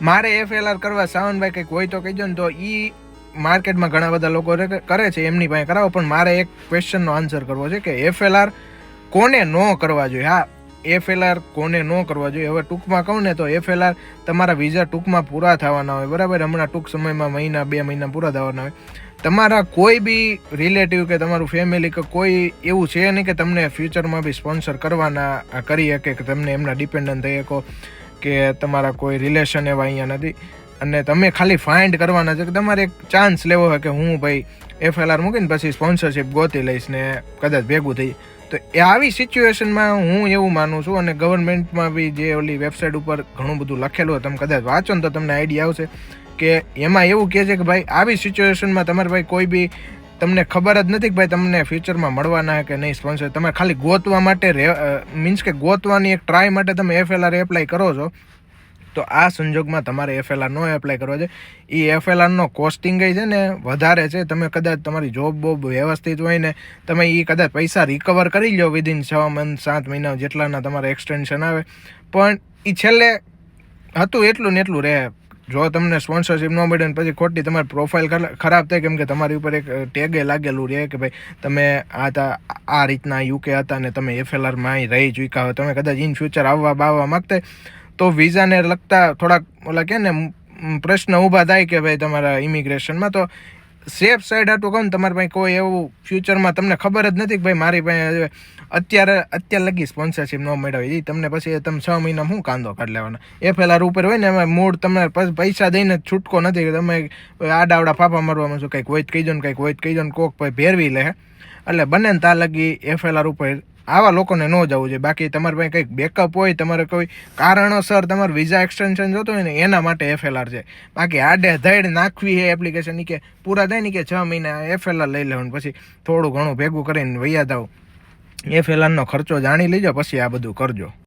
મારે FLR કરવા સાવનભાઈ કંઈક હોય તો કહીજો ને, તો માર્કેટમાં ઘણા બધા લોકો કરે છે, એમની પાસે કરાવો. પણ મારે એક ક્વેશ્ચનનો આન્સર કરવો છે કે FLR કોને ન કરવા જોઈએ. હા, FLR કોને ન કરવા જોઈએ, હવે ટૂંકમાં કહું ને તો FLR તમારા વિઝા ટૂંકમાં પૂરા થવાના હોય, બરાબર. હમણાં ટૂંક સમયમાં 1-2 મહિના પૂરા થવાના હોય. તમારા કોઈ બી રિલેટિવ કે તમારું ફેમિલી કે કોઈ એવું છે નહીં કે તમને ફ્યુચરમાં બી સ્પોન્સર કરી શકે, કે તમને એમના ડિપેન્ડન્ટ થઈ શકો, કે તમારા કોઈ રિલેશન એવા અહીંયા નથી. અને તમે ખાલી ફાઇન્ડ કરવાના છે કે તમારે એક ચાન્સ લેવો હોય કે હું ભાઈ FLR મૂકીને પછી સ્પોન્સરશિપ ગોતી લઈશ ને કદાચ ભેગું થઈ. તો આવી સિચ્યુએશનમાં હું એવું માનું છું, અને ગવર્મેન્ટમાં બી જે ઓલી વેબસાઇટ ઉપર ઘણું બધું લખેલું હોય, તમે કદાચ વાંચો ને તો તમને આઈડિયા આવશે કે એમાં એવું કહે છે કે ભાઈ આવી સિચ્યુએશનમાં તમારે ભાઈ કોઈ બી તમને ખબર જ નથી કે ભાઈ તમને ફ્યુચરમાં મળવાના કે નહીં સ્પોન્સર. તમે ખાલી ગોતવા માટે મીન્સ કે ગોતવાની એક ટ્રાય માટે તમે FLR એપ્લાય કરો છો, તો આ સંજોગમાં તમારે FLR નો એપ્લાય કરવા છે. એ FLR નો કોસ્ટિંગ છે ને વધારે છે. તમે કદાચ તમારી જોબ વ્યવસ્થિત હોય ને તમે એ કદાચ પૈસા રિકવર કરી લો વિધિન 6 મંથ 7 મહિના જેટલાના તમારે એક્સટેન્શન આવે, પણ એ છેલ્લે હતું એટલું ને એટલું રહે. જો તમને સ્પોન્સરશિપ ન મળે ને પછી ખોટી તમારી પ્રોફાઇલ ખરાબ થાય, કેમ કે તમારી ઉપર એક ટેગે લાગેલું રહે કે ભાઈ તમે આ રીતના UK હતા ને તમે FLRમાં રહી ચૂક્યા હોય. તમે કદાચ ઇન ફ્યુચર આવવા માગતા તો વિઝાને લગતા થોડાક ઓલા કે ને પ્રશ્ન ઊભા થાય કે ભાઈ તમારા ઇમિગ્રેશનમાં. તો સેફ સાઈડ હતું કહું ને, તમારી પાસે કોઈ એવું ફ્યુચરમાં તમને ખબર જ નથી કે ભાઈ મારી પાસે અત્યાર લગી સ્પોન્સરશિપ ન મળ્યા હોય, એ તમને પછી તમે 6 મહિના શું કાંદો કાઢી લેવાના. FLR ઉપર હોય ને એમાં મૂળ તમને પૈસા દઈને છૂટકો નથી કે તમે આડાવડા ફાફા મારવામાં છો, કંઈક હોય કહીજો ને કંઈક હોય કહીજો ને કોક ભાઈ ભેરવી લે. એટલે બને ને ત્યાં લગી FLR ઉપર આવા લોકોને ન જવું જોઈએ. બાકી તમારી પાસે કંઈક બેકઅપ હોય, તમારે કોઈ કારણોસર તમારે વિઝા એક્સટેન્શન જોતો હોય ને એના માટે FLR છે. બાકી આડે ધડ નાખવી છે એપ્લિકેશન કે પૂરા થાય ને કે 6 મહિના FLR લઈ લેવાનું, પછી થોડું ઘણું ભેગું કરીને વૈયા જાવ. FLR નો ખર્ચો જાણી લેજો પછી આ બધું કરજો.